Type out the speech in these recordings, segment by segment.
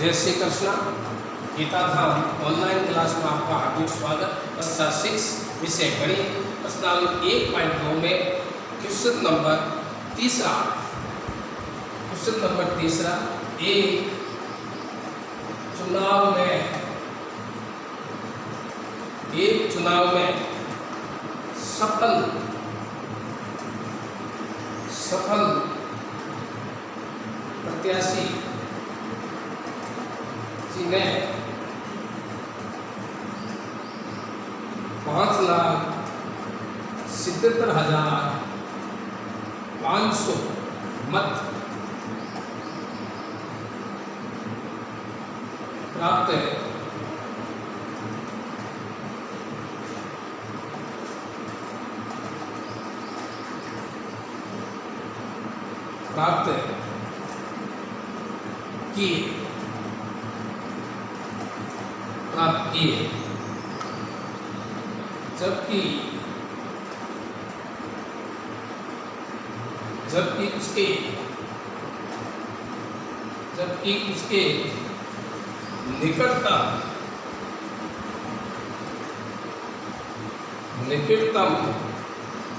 जय Shri Krishna. गीताधाम online class में आपका हार्दिक स्वागत। कक्षा 6 विषय गणित प्रश्नावली 1.2 में क्वेश्चन नंबर तीसरा एक चुनाव में सफल प्रत्याशी ने 5,77,500 मत प्राप्त है। प्राप्त किए जबकि उसके निकटतम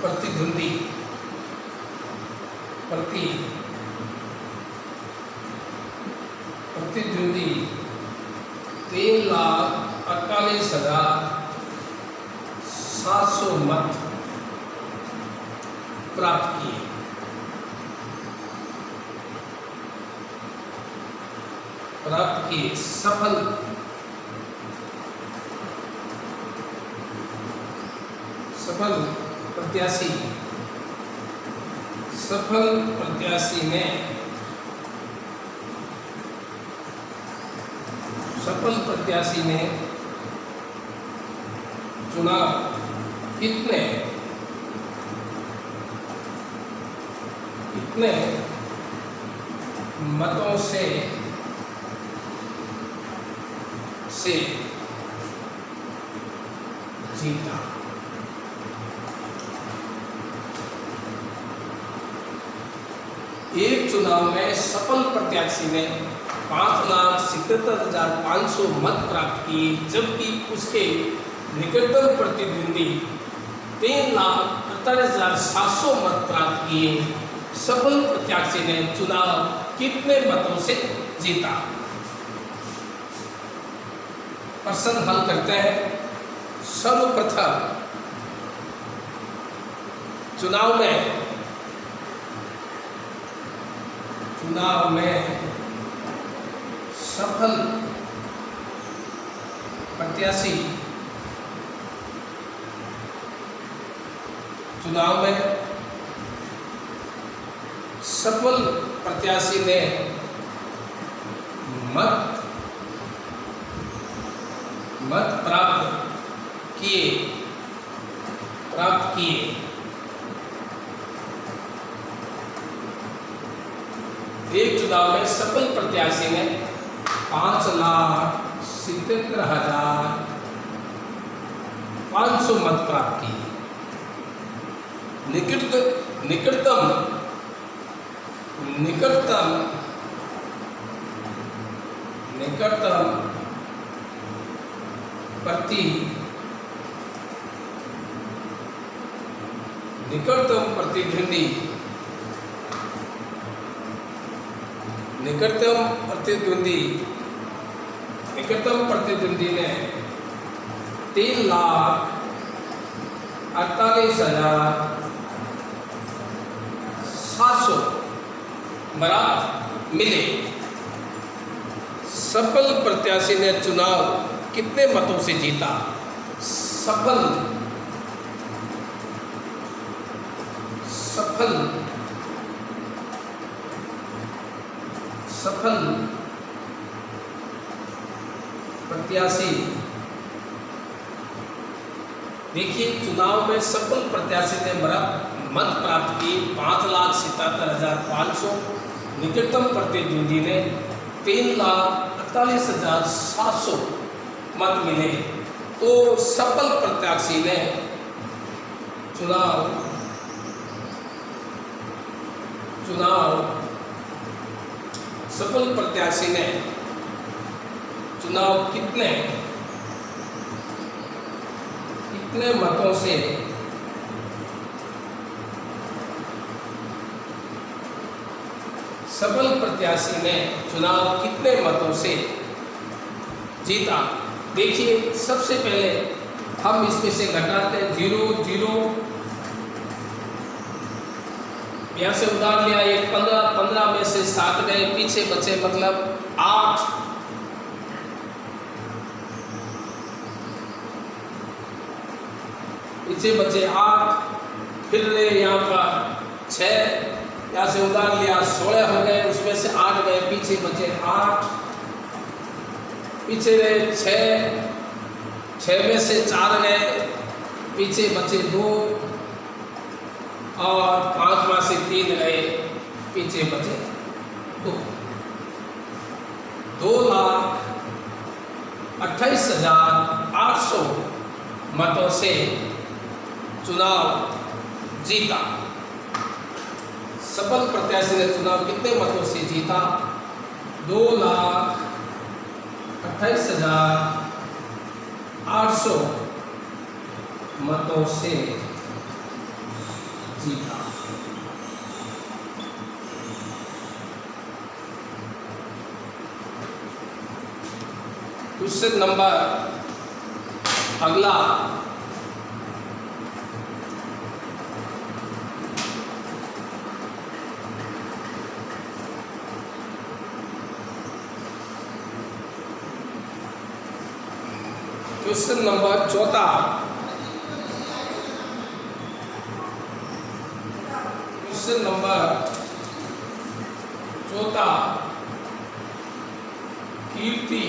प्रतिद्वंदी 3,48,700 मत प्राप्त किए। सफल प्रत्याशी ने चुनाव कितने मतों से जीता। एक चुनाव में सफल प्रत्याशी ने 5,77,500 मत प्राप्त किए, जबकि उसके निकटतम प्रतिद्वंदी 3,48,700 मत प्राप्त किए। सफल प्रत्याशी ने चुनाव कितने मतों से जीता? प्रश्न हल करते हैं। सर्वप्रथम चुनाव में सफल प्रत्याशी ने मत प्राप्त किए। एक चुनाव में सफल प्रत्याशी ने 5,77,500 मत प्राप्त किए। निकटतम प्रतिद्वंदी ने 3,48,700 मत मिले। सफल प्रत्याशी ने चुनाव कितने मतों से जीता? सफल प्रत्याशी, देखिए चुनाव में सफल प्रत्याशी ने मत प्राप्त किए 5,77,500, निकटतम प्रतिद्वंदी ने 3,48,700 मत मिले। तो सफल प्रत्याशी ने चुनाव सफल प्रत्याशी ने चुनाव कितने मतों से सबल प्रत्याशी ने चुनाव कितने मतों से जीता। देखिए, सबसे पहले हम इसमें से घटाते हैं 0 0, यहाँ से उधार लिया, ये 15 में से 7 गए, पीछे बचे मतलब 8। पीछे बचे 8, फिर यहाँ पर 6, यहाँ से उधार लिया 16 हो गए, उसमें से 8 गए, पीछे बचे 8, पीछे रहे 6 में से 4 गए, पीछे बचे 2, और 5 में से 3 गए, पीछे बचे 2। 2,28,800 मतों से चुनाव जीता। सबल प्रत्याशी ने चुनाव कितने मतों से जीता? 2,28,800 मतों से जीता। क्वेश्चन नंबर अगला, क्वेश्चन नंबर 4। क्वेश्चन नंबर 4, कीर्ति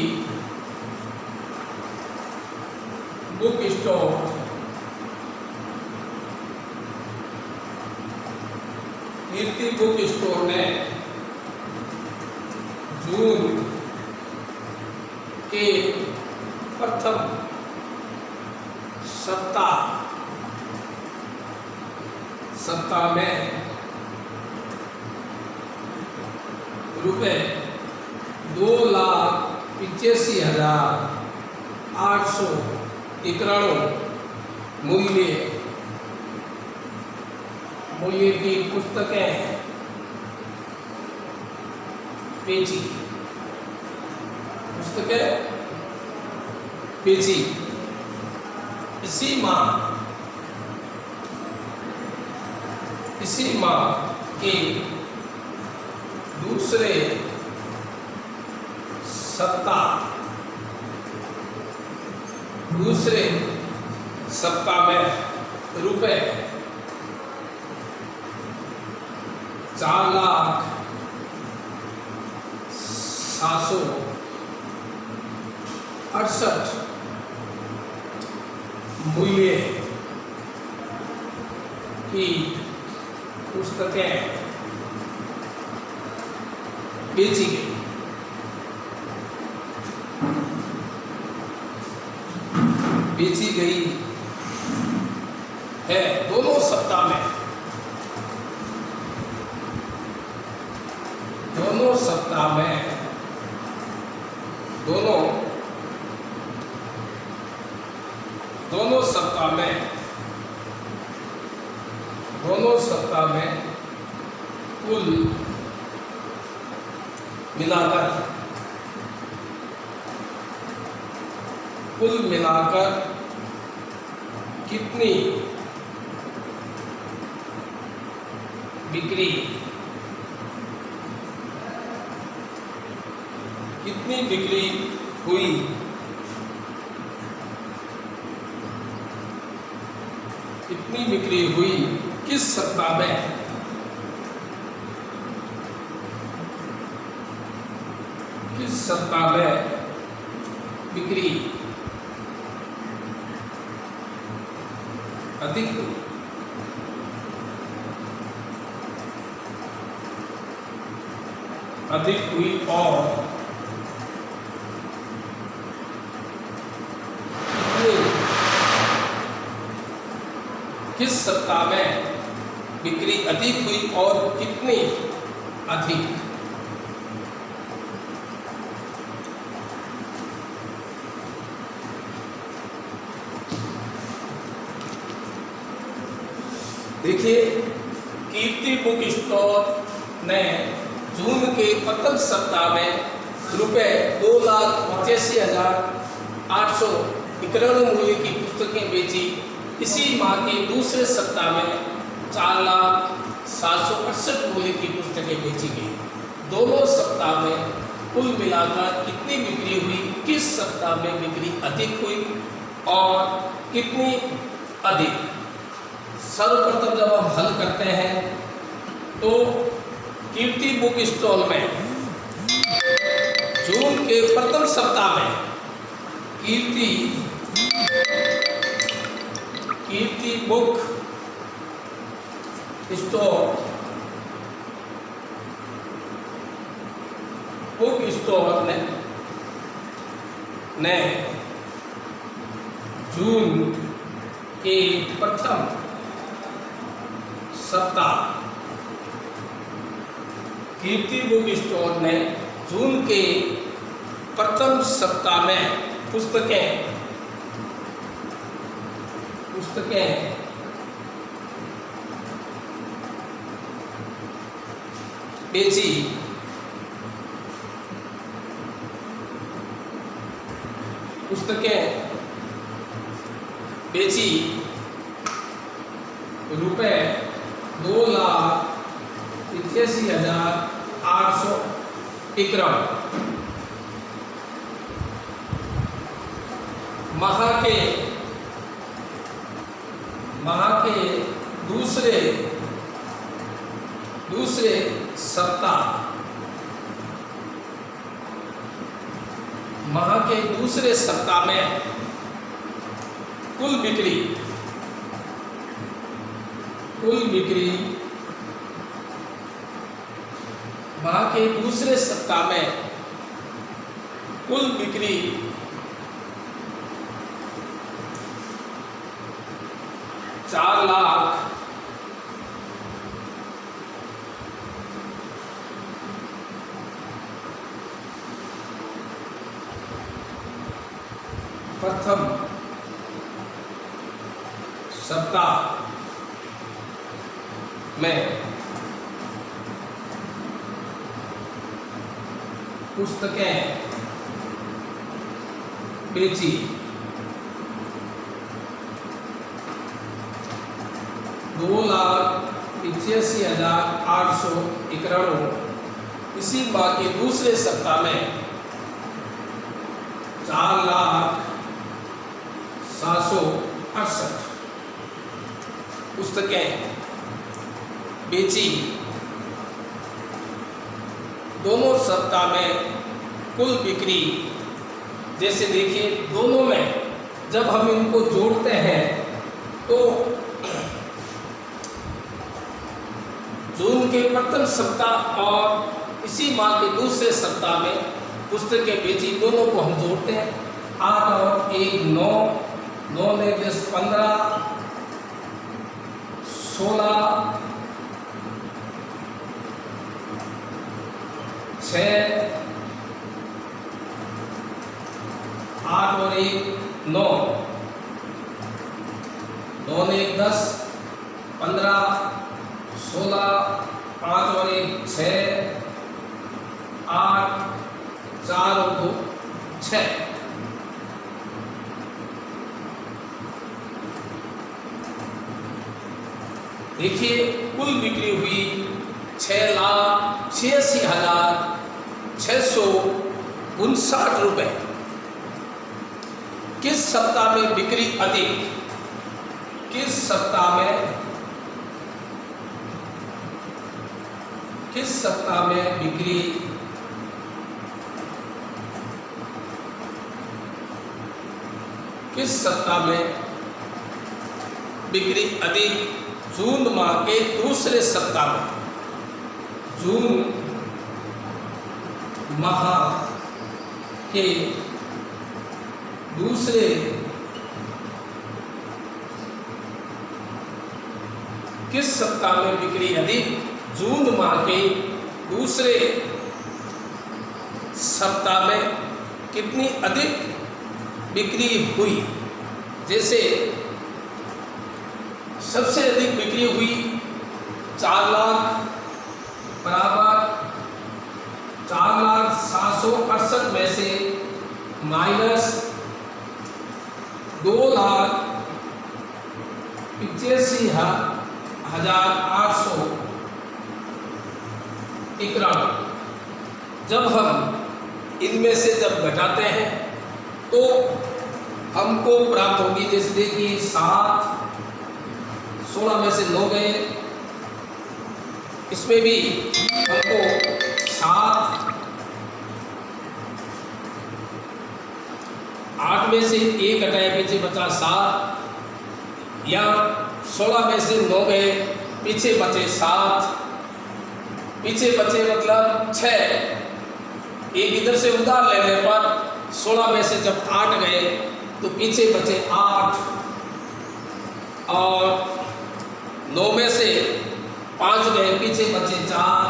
बुक स्टोर ने जून के प्रथम सप्ताह में रुपये 2,85,891 मूल्य की पुस्तकें बेची। इसी माह के दूसरे सप्ताह में रुपये 4,768 मूल्य की पुस्तकें बेची गई। है दोनों सप्ताह में। दोनों सप्ताह में कुल मिलाकर कितनी बिक्री हुई? कितनी बिक्री हुई किस सप्ताह में? किस सप्ताह में बिक्री अधिक हुई? और किस सप्ताह में बिक्री अधिक हुई और कितनी अधिक? देखिए, कीर्ति बुक स्टोर ने जून के प्रथम सप्ताह में ₹2,85,891 मूल्य की पुस्तकें बेची। इसी माह के दूसरे सप्ताह में 4,768 मूल्य की पुस्तकें बेची गई। दोनों सप्ताह में कुल मिलाकर कितनी बिक्री हुई, किस सप्ताह में बिक्री अधिक हुई और कितनी अधिक? सर्वप्रथम जब हम हल करते हैं तो कीर्ति बुक स्टॉल में जून के प्रथम सप्ताह में कीर्ति बुक स्टोर ने जून के प्रथम सप्ताह कीर्ति बुक स्टोर ने जून के प्रथम सप्ताह में पुस्तकें बेची। ₹2,85,891। माह के दूसरे सप्ताह में कुल बिक्री माह के दूसरे सप्ताह में कुल बिक्री 4 लाख 1 सप्ताह में पुस्तकें बेची। ₹2,85,891। इसी माह के दूसरे सप्ताह में 4,768 पुस्तकें बेची। दोनों सप्ताह में कुल बिक्री, जैसे देखिए दोनों में जब हम इनको जोड़ते हैं तो जून के प्रथम सप्ताह और इसी माह के दूसरे सप्ताह में पुस्तकें बेची, दोनों को हम जोड़ते हैं। 8 और 1 9, 9 ने 10 15, 16, 6, 8 और 1 9, 9 ने 10 15, 16, 5 और 1 6, 8, 4 और 2 6। देखिए कुल बिक्री हुई 6,86,659 रुपए। किस सप्ताह में बिक्री अधिक? किस सप्ताह में बिक्री अधिक? जून माह के दूसरे सप्ताह में। जून माह के दूसरे किस सप्ताह में बिक्री अधिक? जून माह के दूसरे सप्ताह में कितनी अधिक बिक्री हुई? जैसे सबसे अधिक बिक्री हुई 4 लाख बराबर 4,768 में से माइनस 2,85,891। जब हम इनमें से जब घटाते हैं तो हमको प्राप्त होगी, जैसे देखिए 7, 16 में से 9 गए, इसमें भी हमको 7, 8 में से 1 घटाए, पीछे बचा 7, या 16 में से 9 गए, पीछे बचे 7, पीछे बचे मतलब 6, एक इधर से उधार लेने पर 16 में से जब 8 गए तो पीछे बचे 8, और 9 में से 5 गए, पीछे बचे 4,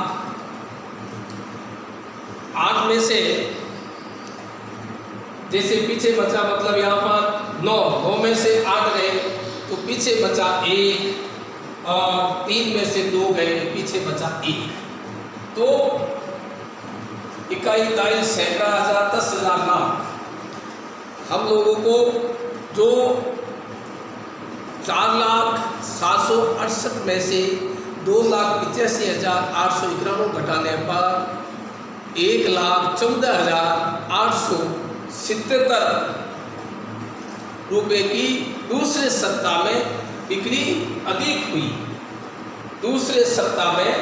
8 में से जैसे पीछे बचा मतलब यहाँ पर 9 में से 8 गए तो पीछे बचा 1, और 3 में से 2 गए, पीछे बचा 1। तो इकाई, दाई, सैकड़ा, हजार, 10,000, लाख, हम लोगों को जो 4,768 में से 2,85,891 घटाने पर 1,14,877 रुपये की दूसरे सप्ताह में बिक्री अधिक हुई। दूसरे सप्ताह में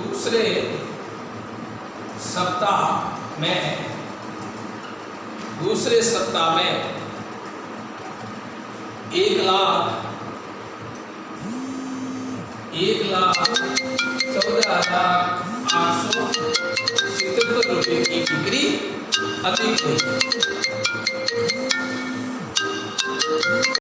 1,14,877 रुपये की बिक्री अधिक हुई।